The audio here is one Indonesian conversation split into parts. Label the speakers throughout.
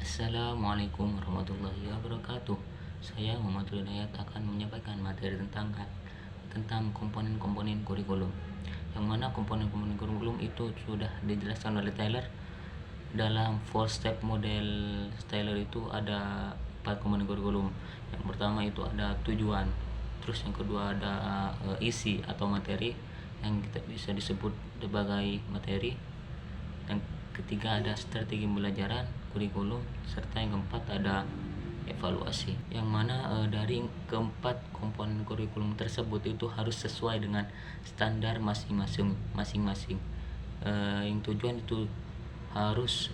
Speaker 1: Assalamualaikum warahmatullahi wabarakatuh. Saya Muhammad Hidayat akan menyampaikan materi tentang komponen-komponen kurikulum. Yang mana komponen-komponen kurikulum itu sudah dijelaskan oleh Taylor dalam 4 step model. Taylor itu ada 4 komponen kurikulum. Yang pertama itu ada tujuan, terus yang kedua ada isi atau materi yang kita bisa disebut sebagai materi, yang ketiga ada strategi pembelajaran kurikulum, serta yang keempat ada evaluasi. Yang mana dari keempat komponen kurikulum tersebut itu harus sesuai dengan standar masing-masing. Yang tujuan itu harus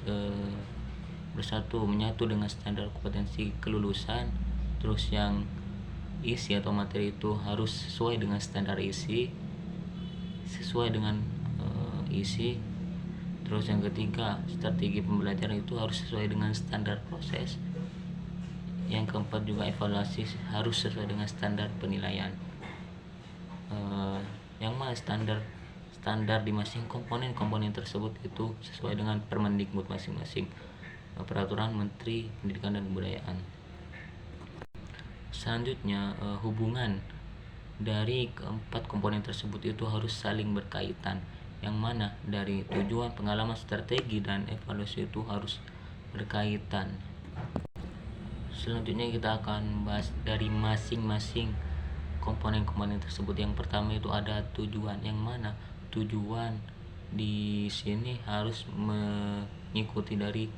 Speaker 1: menyatu dengan standar kompetensi kelulusan. Terus yang isi atau materi itu harus sesuai dengan standar isi, Terus yang ketiga, strategi pembelajaran itu harus sesuai dengan standar proses. Yang keempat juga evaluasi harus sesuai dengan standar penilaian. Yang mana standar di masing komponen tersebut itu sesuai dengan Permendikbud masing-masing, Peraturan Menteri Pendidikan dan Kebudayaan. Selanjutnya, hubungan dari keempat komponen tersebut itu harus saling berkaitan, yang mana dari tujuan, pengalaman, strategi, dan evaluasi itu harus berkaitan. Selanjutnya kita akan bahas dari masing-masing komponen-komponen tersebut. Yang pertama itu ada tujuan, yang mana tujuan di sini harus mengikuti dari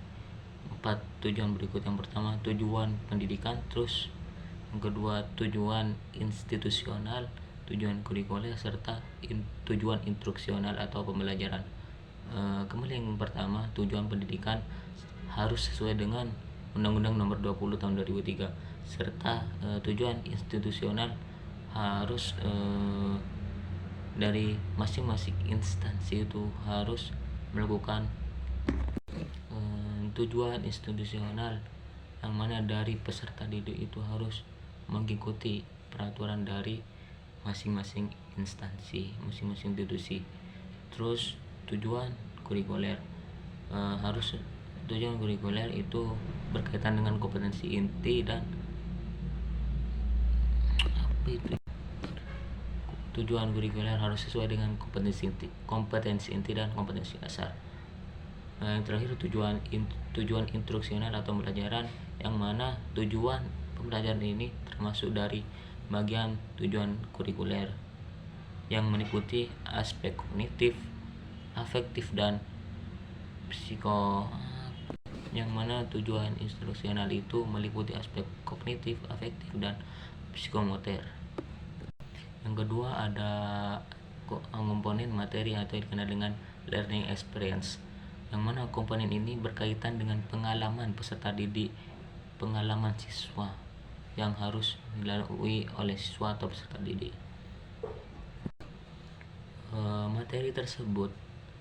Speaker 1: 4 tujuan berikut. Yang pertama tujuan pendidikan, terus yang kedua tujuan institusional, tujuan kurikuler, serta tujuan instruksional atau pembelajaran. Kemudian yang pertama, tujuan pendidikan harus sesuai dengan Undang-Undang Nomor 20 Tahun 2003, serta tujuan institusional harus dari masing-masing instansi itu harus melakukan tujuan institusional, yang mana dari peserta didik itu harus mengikuti peraturan dari masing-masing instansi, masing-masing institusi. Terus tujuan kurikuler tujuan kurikuler itu berkaitan dengan kompetensi inti dan tujuan kurikuler harus sesuai dengan kompetensi inti dan kompetensi dasar. Yang terakhir tujuan instruksional atau pembelajaran, yang mana tujuan pembelajaran ini termasuk dari bagian tujuan kurikuler yang meliputi aspek kognitif, afektif, dan psiko, yang mana tujuan instruksional itu meliputi aspek kognitif, afektif, dan psikomotor. Yang kedua ada komponen materi atau dikenal dengan learning experience, yang mana komponen ini berkaitan dengan pengalaman peserta didik, pengalaman siswa yang harus dilalui oleh siswa atau peserta didik.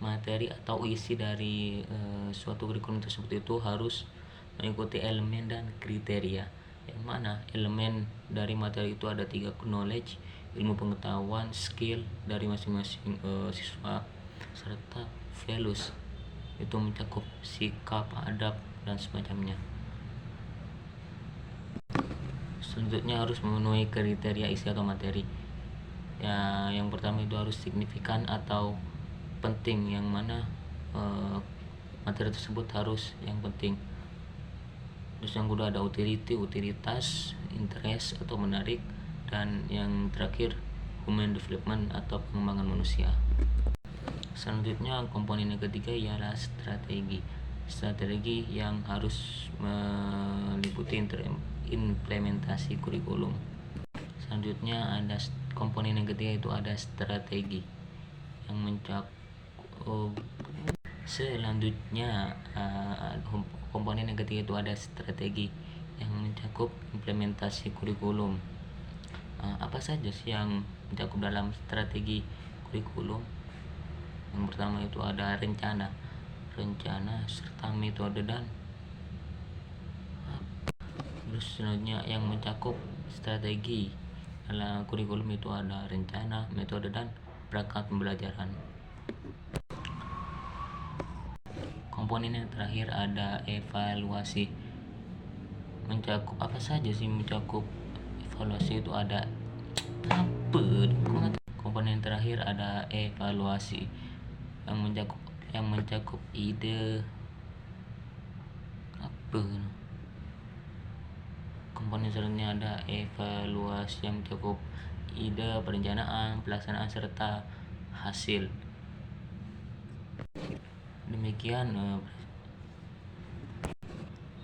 Speaker 1: Materi atau isi dari suatu kurikulum tersebut itu harus mengikuti elemen dan kriteria, yang mana elemen dari materi itu ada 3: knowledge, ilmu pengetahuan, skill dari masing-masing siswa, serta values itu mencakup sikap, adab, dan semacamnya. Selanjutnya harus memenuhi kriteria isi atau materi. Yang pertama itu harus signifikan atau penting, yang mana materi tersebut harus yang penting. Terus yang kedua ada utilitas, interest atau menarik, dan yang terakhir human development atau pengembangan manusia. Selanjutnya komponen yang ketiga ialah strategi yang harus meliputi implementasi kurikulum. Selanjutnya ada komponen yang ketiga itu ada strategi yang selanjutnya komponen yang ketiga itu ada strategi yang mencakup implementasi kurikulum. Apa saja sih yang mencakup dalam strategi kurikulum? Yang pertama itu ada rencana serta metode, dan terus selanjutnya yang mencakup strategi dalam kurikulum itu ada rencana, metode, dan perangkat pembelajaran. komponen yang terakhir ada evaluasi. Mencakup apa saja sih? Mencakup evaluasi itu ada apa? Komponen terakhir ada evaluasi yang mencakup ide apa. Komponen selanjutnya ada evaluasi yang mencakup ide, perencanaan, pelaksanaan serta hasil.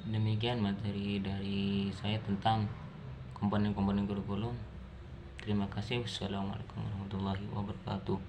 Speaker 1: Demikian materi dari saya tentang komponen-komponen kurikulum. Terima kasih. Wassalamualaikum warahmatullahi wabarakatuh.